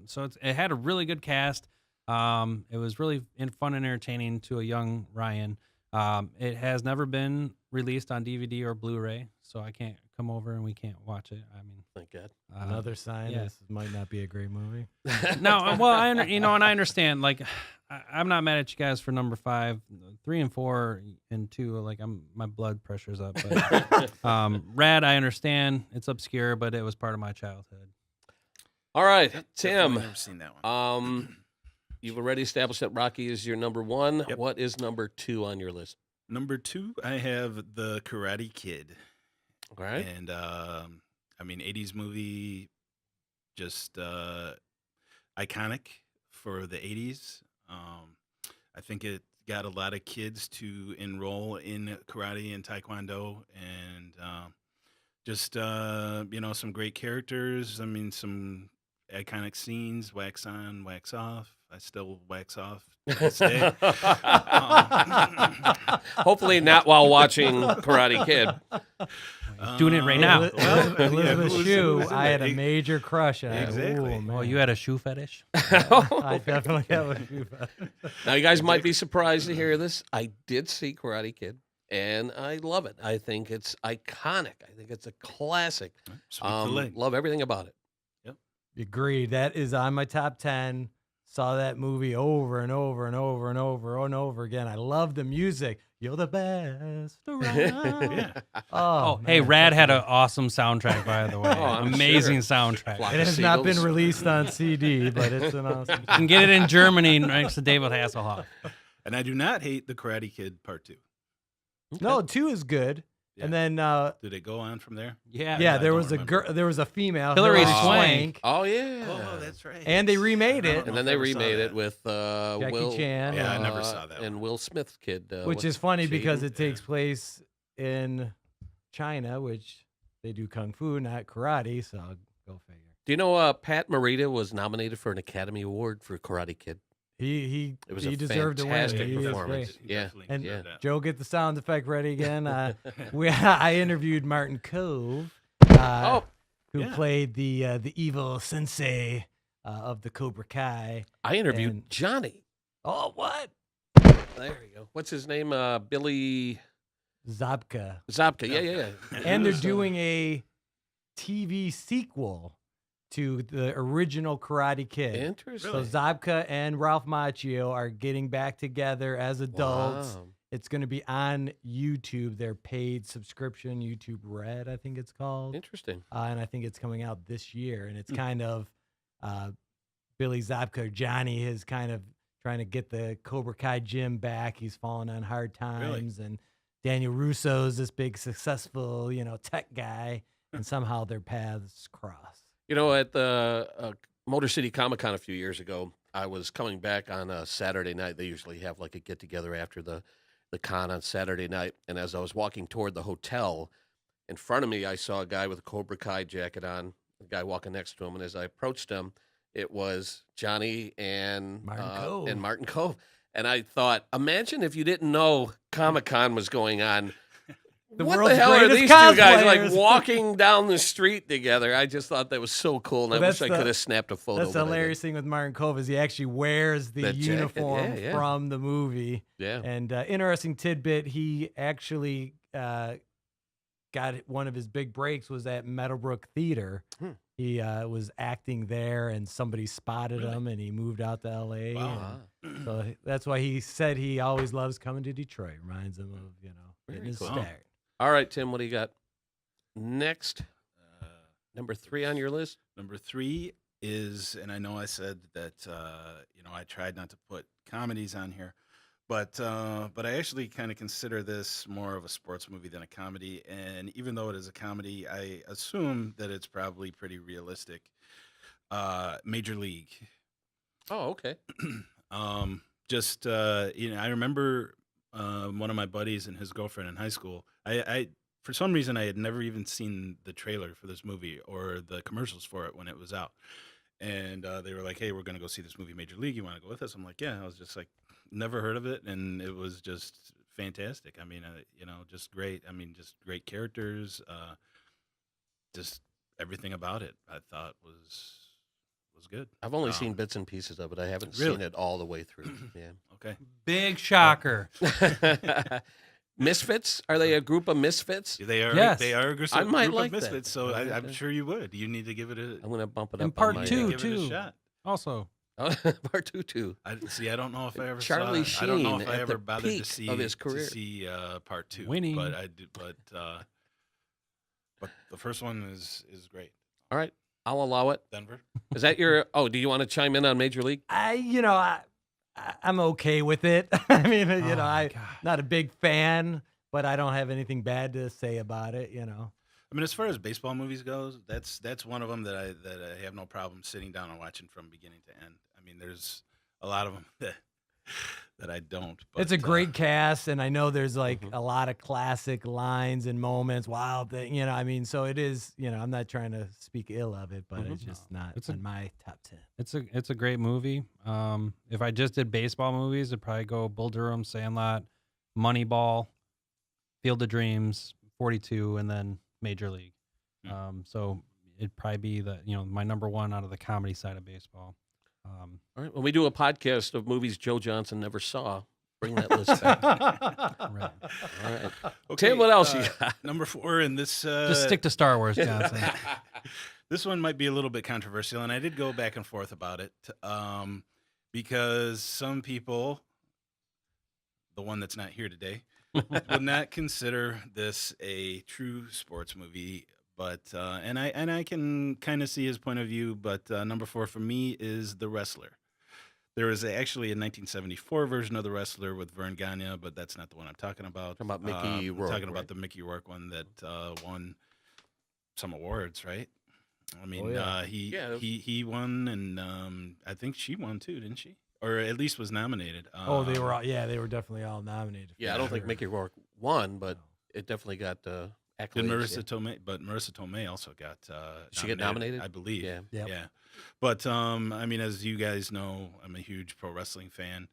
So it had a really good cast. It was really fun and entertaining to a young Ryan. It has never been released on DVD or Blu-ray, so I can't come over and we can't watch it. I mean, thank God. Another sign this might not be a great movie. No, well, and I understand. Like, I'm not mad at you guys for number 5, 3, and 4, and 2. Like, my blood pressure's up. But Rad, I understand. It's obscure, but it was part of my childhood. All right, Tim. I've never seen that one. You've already established that Rocky is your number 1. Yep. What is number 2 on your list? Number 2, I have The Karate Kid. All right. And, 80s movie, just iconic for the 80s. I think it got a lot of kids to enroll in karate and taekwondo, and some great characters. Some iconic scenes, wax on, wax off. I still wax off to this day. Hopefully not while watching Karate Kid. He's doing it right now. Elizabeth who's- Shue, who's in I had that? a major crush on. Exactly. Ooh, man. Oh, you had a shoe fetish? I definitely have a shoe fetish. Now, you guys might be surprised to hear this. I did see Karate Kid, and I love it. I think it's iconic. I think it's a classic. Speak the leg. Love everything about it. Agreed. That is on my top 10. Saw that movie over and over and over and over and over again. I love the music. You're the best around. Yeah. Oh, man. hey, Rad had an awesome soundtrack, by the way. Oh, I'm Amazing sure. soundtrack. Flock It of has not been Seagulls. released on CD, but it's an awesome. You can get it in Germany next to David Hasselhoff. And I do not hate the Karate Kid Part 2. No, 2 is good. Yeah. And then Did it go on from there? Yeah. yeah, I there don't was a remember. girl. There was a female, Hilary Swank, Oh, yeah. Oh, that's right. and they remade I it, don't And know then if I they ever saw remade that. it with Jackie Will. Chan. Yeah, I never saw that And one. Will Smith's kid. which what's- is funny because Jaden? it takes place in China, which they do kung fu, not karate. So go figure. Do you know Pat Morita was nominated for an Academy Award for Karate Kid? He It was he a deserved to win. fantastic He was performance. great. He Yeah. definitely And deserved that. Joe, get the sound effect ready again. I interviewed Martin Cove, who yeah. played the evil sensei of the Cobra Kai. I interviewed And- Johnny. Oh, what? There you go. What's his name? Billy Zabka. Zabka. Yeah. And they're doing a TV sequel to the original Karate Kid. Interesting. So Zabka and Ralph Macchio are getting back together as adults. Wow. It's going to be on YouTube, their paid subscription, YouTube Red, I think it's called. Interesting. And I think it's coming out this year. And it's kind of Billy Zabka, or Johnny, is kind of trying to get the Cobra Kai gym back. He's fallen on hard times. And Daniel Russo's this big, successful, tech guy. And somehow their paths cross. You know, at the Motor City Comic Con a few years ago, I was coming back on a Saturday night. They usually have like a get together after the con on Saturday night. And as I was walking toward the hotel, in front of me, I saw a guy with a Cobra Kai jacket on, a guy walking next to him. And as I approached him, it was Johnny and Martin Cove. And I thought, imagine if you didn't know Comic Con was going on. What the world's hell are greatest these two guys like cosplayers. walking down the street together? I just thought that was so cool, and Well, I wish that's I the- could have snapped a photo. That's the but I hilarious thing with Martin Cove is he actually wears the That jacket, uniform yeah. from the movie. didn't. Yeah. And interesting tidbit, he actually got one of his big breaks was at Meadowbrook Theater. He was acting there, and somebody spotted him, and he moved out to L.A. Wow. and so that's why he said he always loves coming to Detroit. Reminds him of Very getting his cool. start. All right, Tim, what do you got next? Number 3 on your list? Number 3 is, and I know I said that I tried not to put comedies on here, but I actually kind of consider this more of a sports movie than a comedy. And even though it is a comedy, I assume that it's probably pretty realistic. Major League. Oh, okay. I remember one of my buddies and his girlfriend in high school. I for some reason I had never even seen the trailer for this movie or the commercials for it when it was out, and they were like, "Hey, we're gonna go see this movie, Major League. You want to go with us?" I'm like, "Yeah." I was just like, never heard of it, and it was just fantastic. I mean, just great. I mean, just great characters. Just everything about it, I thought was good. I've only seen bits and pieces of it. I haven't Really? seen it all the way through. Yeah. Okay. Big shocker. Misfits? Are they a group of misfits? They are. Yes. They are a group I might of like that. misfits. So I like I'm that. sure you would. You need to give it a. I'm going to bump it And up on part my two, give it a too. shot. Also, Part 2 too. I don't know if I ever Charlie saw. I don't know Sheen if I at ever the bothered peak to see of his career. part 2. Winning. But I did. But the first one is great. All right. I'll allow it. Denver. Is that your? Oh, do you want to chime in on Major League? I'm okay with it. I mean, Oh, my I'm God. not a big fan, but I don't have anything bad to say about it. I mean, as far as baseball movies goes, that's one of them that I have no problem sitting down and watching from beginning to end. I mean, there's a lot of them that I don't. But, It's a great cast, and I know there's like a lot of classic lines and moments. Wow, so it is. I'm not trying to speak ill of it, but it's just not It's in my top 10. it's a great movie. If I just did baseball movies, I'd probably go Bull Durham, Sandlot, Moneyball, Field of Dreams, 42, and then Major League. So it'd probably be my number one out of the comedy side of baseball. All right. When we do a podcast of movies Joe Johnson never saw, bring that list back. Right. All right. Okay, Tim, what else you got? Number 4 in this. Just stick to Star Wars, Johnson. This one might be a little bit controversial, and I did go back and forth about it because some people, the one that's not here today, would not consider this a true sports movie. But and I can kind of see his point of view. But number 4 for me is The Wrestler. There is actually a 1974 version of The Wrestler with Vern Gagne, but that's not the one I'm talking about. Talking about Mickey Rourke, I'm talking right? about the Mickey Rourke one that won some awards, right? I mean, Oh, yeah. he won, and I think she won too, didn't she? Or at least was nominated. They were definitely all nominated. Yeah, I don't think Mickey Rourke won, but it definitely got accolades. Did Marissa Tomei? But Marissa Tomei also got. She get nominated, I believe. Yeah. Yep. Yeah. But I mean, as you guys know, I'm a huge pro wrestling fan,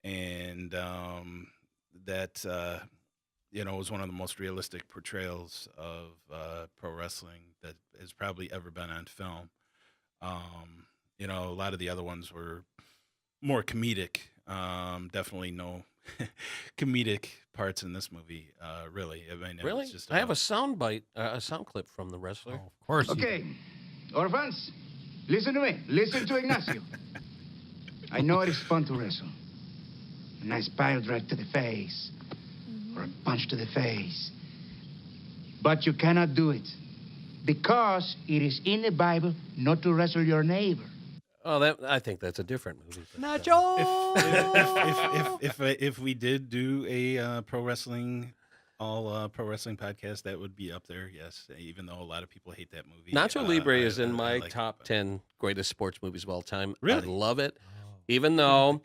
and that was one of the most realistic portrayals of pro wrestling that has probably ever been on film. A lot of the other ones were more comedic. Definitely no comedic parts in this movie. Really, I mean, Really? it's just I have a sound bite, a sound clip from The Wrestler. Of course. Okay, orphans, listen to me. Listen to Ignacio. I know it is fun to wrestle. A nice pile drive to the face, or a punch to the face. But you cannot do it, because it is in the Bible not to wrestle your neighbor. Oh, I think that's a different movie. but, Nacho. If we did do a pro wrestling podcast, that would be up there. Yes, even though a lot of people hate that movie. Nacho Libre is in I my like it, top but- 10 greatest sports movies of all time. Really? I love it. Even though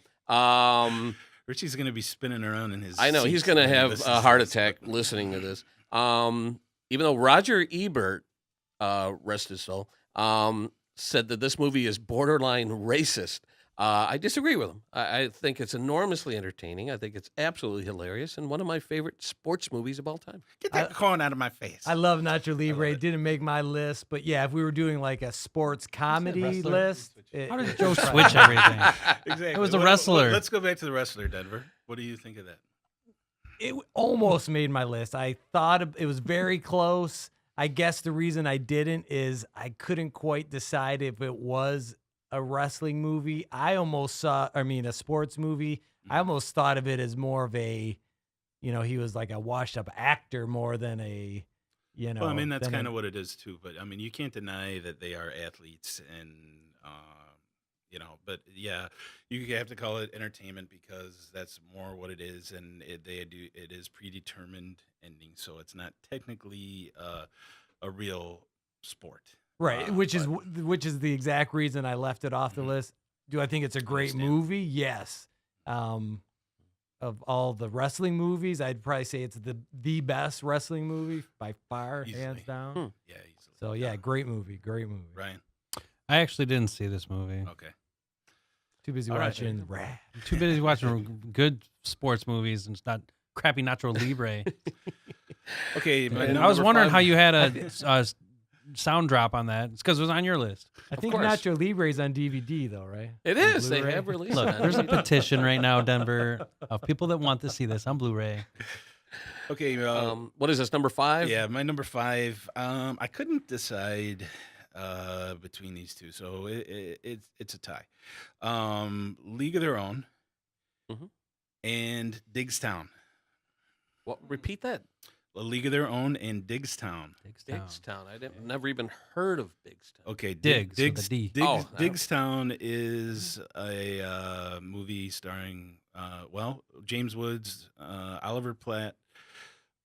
Richie's going to be spinning around in his. I know he's seats going to when he have listens a to heart this. attack listening to this. Even though Roger Ebert, rest his soul, said that this movie is borderline racist. I disagree with him. I think it's enormously entertaining. I think it's absolutely hilarious and one of my favorite sports movies of all time. Get that corn out of my face. I love Nacho Libre. It didn't make my list, but yeah, if we were doing like a sports comedy list, How did Joe switch everything? Exactly. It was The Wrestler. Let's go back to The Wrestler, Denver. What do you think of that? it almost made my list. I thought it was very close. I guess the reason I didn't is I couldn't quite decide if it was a wrestling movie. A sports movie. I almost thought of it as more of a, he was like a washed up actor more than a, Well, I mean, that's kind of what it is too. But I mean, you can't deny that they are athletes, and But yeah, you have to call it entertainment because that's more what it is, and it is predetermined ending, so it's not technically a real sport. Right, which is the exact reason I left it off the list. Do I think it's a great movie? Yes. Of all the wrestling movies, I'd probably say it's the best wrestling movie by far, hands down. Yeah, easily. So yeah, great movie. Ryan. I actually didn't see this movie. Okay. Too busy All right. watching Rad. Too busy watching good sports movies and not crappy Nacho Libre. Okay, I was wondering how you had a sound drop on that. It's because it was on your list. I think course. Nacho Libre is on DVD though, right? It On is. They Blu-ray? have released Look, it on there's a DVD. petition right now, Denver, of people that want to see this on Blu-ray. Okay. What is this, number 5? Yeah, my number 5. I couldn't decide between these two, so it's a tie. League of Their Own Mhm. and Diggstown. What? Repeat that. A League of Their Own and Diggstown. Diggstown. Never even heard of Diggstown. Okay, Diggs with a D. Diggstown is a movie starring James Woods, Oliver Platt,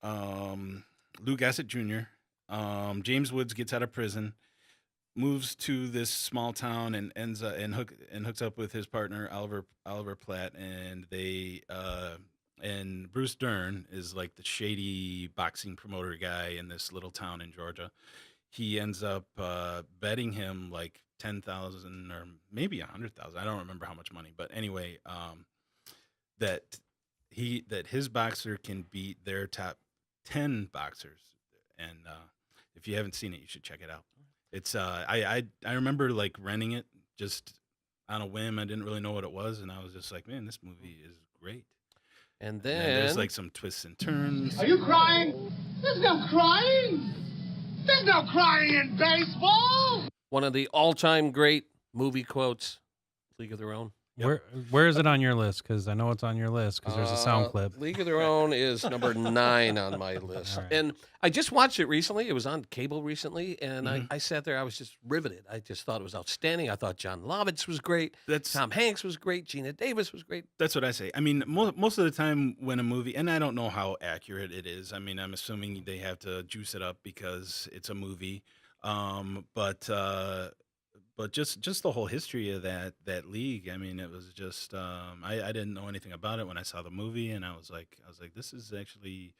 Lou Gossett Jr. James Woods gets out of prison, moves to this small town, and ends up hooks up with his partner Oliver Platt, and they and Bruce Dern is like the shady boxing promoter guy in this little town in Georgia. He ends up betting him like $10,000 or maybe $100,000. I don't remember how much money, but anyway, that his boxer can beat their top 10 boxers, and if you haven't seen it, you should check it out. It's I remember like renting it just on a whim. I didn't really know what it was, and I was just like, man, this movie is great. And then then there's like some twists and turns. Are you crying? There's no crying. There's no crying in baseball. one of the all-time great movie quotes, League of Their Own. Where is it on your list? Because I know it's on your list because there's a sound clip. League of Their Own is number 9 on my list. All right. And I just watched it recently. It was on cable recently, and I sat there. I was just riveted. I just thought it was outstanding. I thought John Lovitz was great. Tom Hanks was great. Gina Davis was great. That's what I say. I mean, most of the time when a movie, and I don't know how accurate it is. I mean, I'm assuming they have to juice it up because it's a movie. But just the whole history of that league. I mean, it was just I didn't know anything about it when I saw the movie, and I was like, this is actually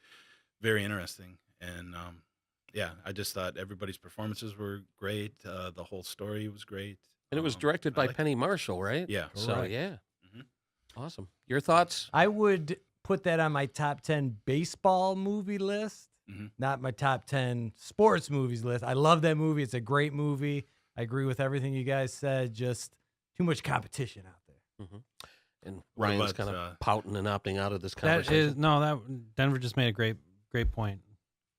very interesting. And yeah, I just thought everybody's performances were great. The whole story was great. And it was directed by Penny Marshall, right? Yeah. So, Correct. yeah. Awesome. Your thoughts? I would put that on my top 10 baseball movie list, not my top 10 sports movies list. I love that movie. It's a great movie. I agree with everything you guys said. Just too much competition out there. And What Ryan's about, kind of pouting and opting out of this That conversation. is Denver just made a great point.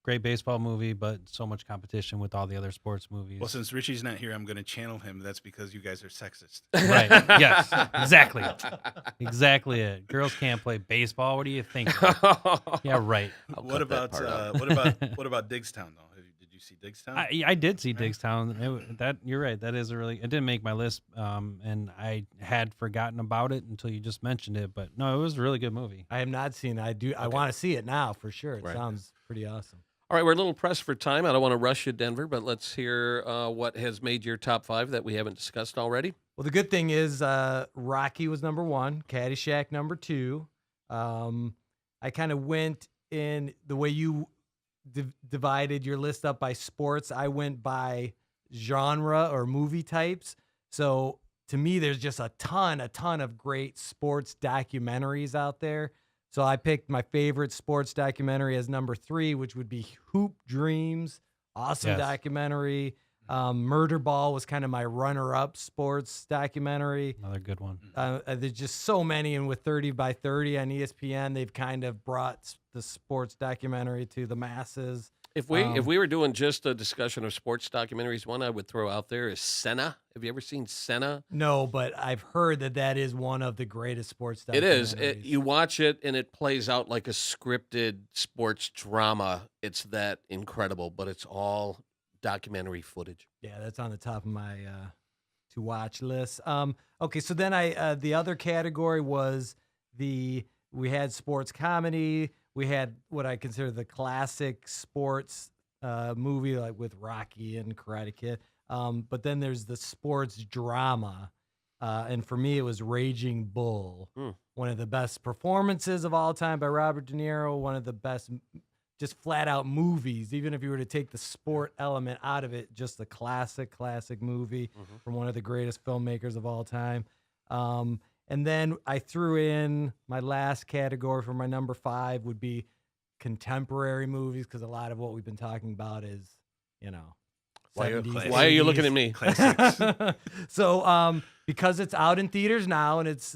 Great baseball movie, but so much competition with all the other sports movies. Well, since Richie's not here, I'm going to channel him. That's because you guys are sexist. Right. Yes. Exactly. Exactly it. Girls can't play baseball. What do you think? Yeah, right. What about Diggstown though? Did you see Diggstown? I did see Diggstown. You're right. That is it didn't make my list, and I had forgotten about it until you just mentioned it. But no, it was a really good movie. I have not seen it. I want to see it now for sure. It Right. sounds pretty awesome. All right, we're a little pressed for time. I don't want to rush you, Denver, but let's hear what has made your top 5 that we haven't discussed already. Well, the good thing is Rocky was number 1, Caddyshack number 2. I kind of went in the way you divided your list up by sports. I went by genre or movie types. So to me, there's just a ton of great sports documentaries out there. So I picked my favorite sports documentary as number 3, which would be Hoop Dreams. Awesome documentary. Murder Ball was kind of my runner-up sports documentary. Another good one. There's just so many, and with 30 by 30 on ESPN, they've kind of brought the sports documentary to the masses. If we were doing just a discussion of sports documentaries, one I would throw out there is Senna. Have you ever seen Senna? No, but I've heard that is one of the greatest sports documentaries. It is. You watch it, and it plays out like a scripted sports drama. It's that incredible, but it's all documentary footage. Yeah, that's on the top of my to watch list. Okay, so then the other category was we had sports comedy. We had what I consider the classic sports movie, like with Rocky and Karate Kid. But then there's the sports drama. And for me, it was Raging Bull, one of the best performances of all time by Robert De Niro, one of the best just flat out movies. Even if you were to take the sport element out of it, just a classic movie from one of the greatest filmmakers of all time. And then I threw in my last category for my number 5 would be contemporary movies, because a lot of what we've been talking about is, 70s, Why are you looking at me? Classics. So because it's out in theaters now and it's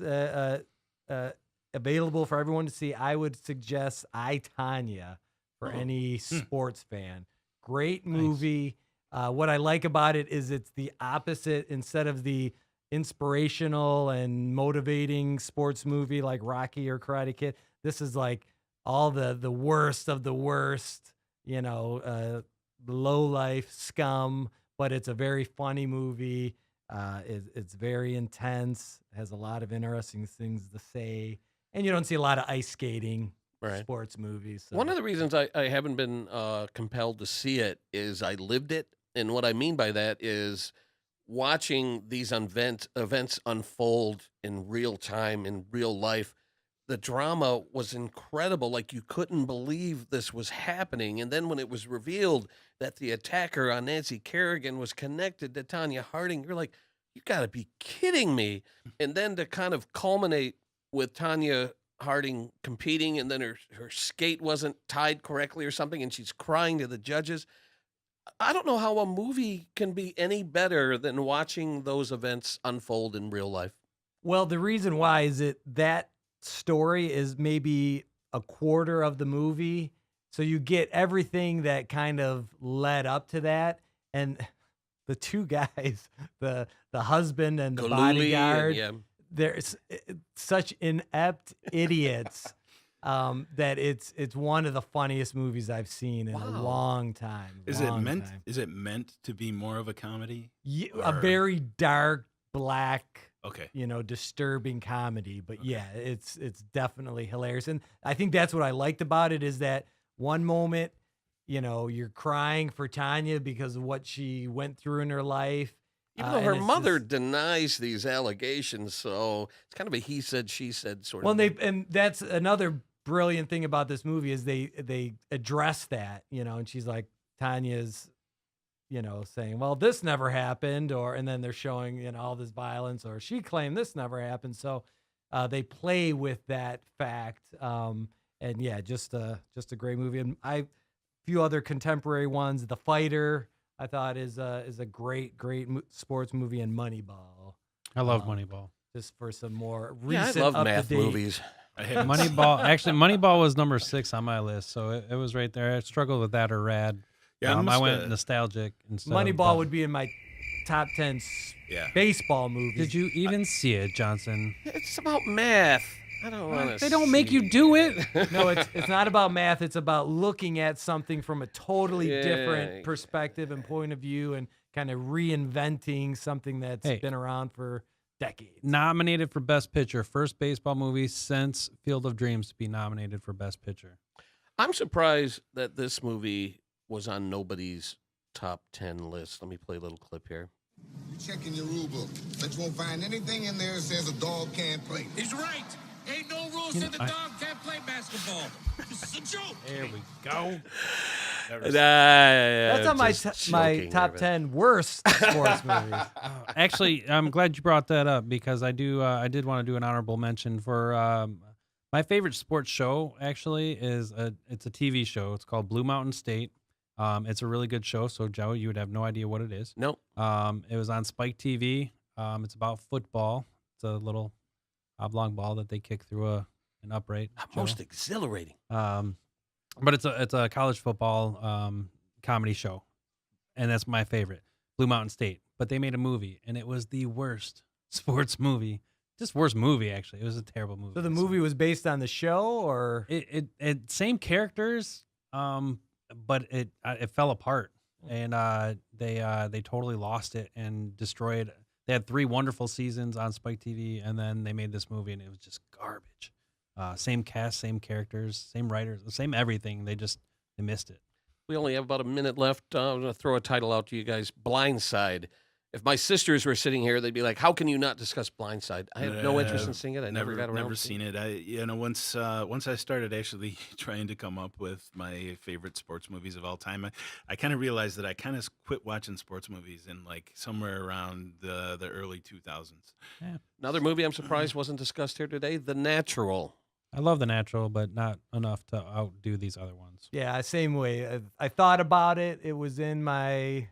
available for everyone to see, I would suggest I, Tonya for any sports fan. Great movie. What I like about it is it's the opposite. Instead of the inspirational and motivating sports movie like Rocky or Karate Kid, this is like all the worst of the worst, low life scum, but it's a very funny movie. It's very intense, has a lot of interesting things to say, and you don't see a lot of ice skating sports movies. So. One of the reasons I haven't been compelled to see it is I lived it. And what I mean by that is watching these events unfold in real time, in real life. The drama was incredible. Like, you couldn't believe this was happening. And then when it was revealed that the attacker on Nancy Kerrigan was connected to Tonya Harding, you're like, you got to be kidding me. And then to kind of culminate with Tonya Harding competing, and then her skate wasn't tied correctly or something, and she's crying to the judges. I don't know how a movie can be any better than watching those events unfold in real life. Well, the reason why is that story is maybe a quarter of the movie. So you get everything that kind of led up to that. And the two guys, the husband and the Galooly bodyguard, and, they're such inept idiots that it's one of the funniest movies I've seen in a long time. Is it meant to be more of a comedy? A very dark, black, okay, disturbing comedy. But yeah, it's definitely hilarious. And I think that's what I liked about it is that one moment, you're crying for Tanya because of what she went through in her life. Even though her mother denies these allegations, so it's kind of a he said, she said sort of. Well, and that's another brilliant thing about this movie is they address that, and she's like, Tanya's, saying, well, this never happened, and then they're showing, all this violence, or she claimed this never happened. So they play with that fact. And yeah, just a great movie. And a few other contemporary ones, The Fighter, I thought is a great sports movie, and Moneyball. I love Moneyball. Just for some more recent, I love math movies. Moneyball. Actually, Moneyball was number 6 on my list, so it was right there. I struggled with that or Rad. Yeah, I went nostalgic. Moneyball would be in my top 10 baseball movies. Did you even see it, Johnson? It's about math. I don't want to. They don't make you do it. No, it's not about math. It's about looking at something from a totally different perspective and point of view, and kind of reinventing something that's been around for decades. Nominated for Best Picture. First baseball movie since Field of Dreams to be nominated for Best Picture. I'm surprised that this movie was on nobody's top 10 list. Let me play a little clip here. You check in your rule book, but you won't find anything in there that says a dog can't play. He's right. Ain't no rules that the dog can't play basketball. This is a joke. There we go. That's on my top 10 worst sports movies. Actually, I'm glad you brought that up because I did want to do an honorable mention for my favorite sports show. Actually, it's a TV show. It's called Blue Mountain State. It's a really good show. So Joe, you would have no idea what it is. Nope. It was on Spike TV. It's about football. It's a little oblong ball that they kick through an upright. Most exhilarating. But it's a college football comedy show, and that's my favorite, Blue Mountain State. But they made a movie, and it was the worst sports movie. Just worst movie, actually. It was a terrible movie. So the movie was based on the show, or it same characters, but it fell apart, and they totally lost it and destroyed. They had 3 wonderful seasons on Spike TV, and then they made this movie, and it was just garbage. Same cast, same characters, same writers, same everything. They missed it. We only have about a minute left. I'm going to throw a title out to you guys. Blindside. If my sisters were sitting here, they'd be like, how can you not discuss Blindside? I have no interest in seeing it. I never got around Never seen it. Once I started actually trying to come up with my favorite sports movies of all time, I kind of realized that I kind of quit watching sports movies in like somewhere around the early 2000s. Yeah. Another movie I'm surprised wasn't discussed here today, The Natural. I love The Natural, but not enough to outdo these other ones. Yeah, same way. I thought about it. It was in my,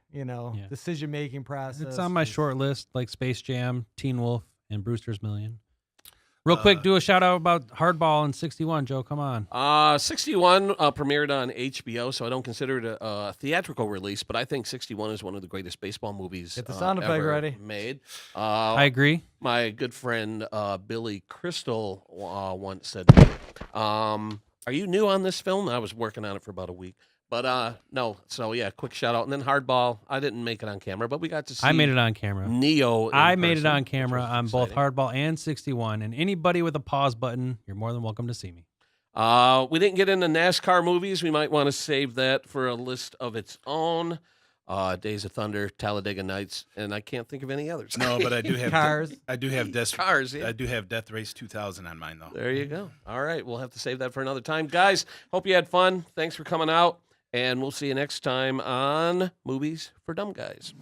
decision-making process. It's on my short list, like Space Jam, Teen Wolf, and Brewster's Million. Real quick, do a shout-out about Hardball and 61, Joe. Come on. 61 premiered on HBO, so I don't consider it a theatrical release, but I think 61 is one of the greatest baseball movies Get the sound effect ever ready. made. I agree. My good friend Billy Crystal once said, are you new on this film? I was working on it for about a week. But no, so yeah, quick shout out. And then Hardball, I didn't make it on camera, but we got to see I made it on camera. Neo in I made it person, on camera on both exciting. Hardball and 61. And anybody with a pause button, you're more than welcome to see me. We didn't get into NASCAR movies. We might want to save that for a list of its own. Days of Thunder, Talladega Nights, and I can't think of any others. No, but I do have Cars. I do have Cars. Yeah. I do have Death Race 2000 on mine though. There you go. All right, we'll have to save that for another time, guys. Hope you had fun. Thanks for coming out, and we'll see you next time on Movies for Dumb Guys.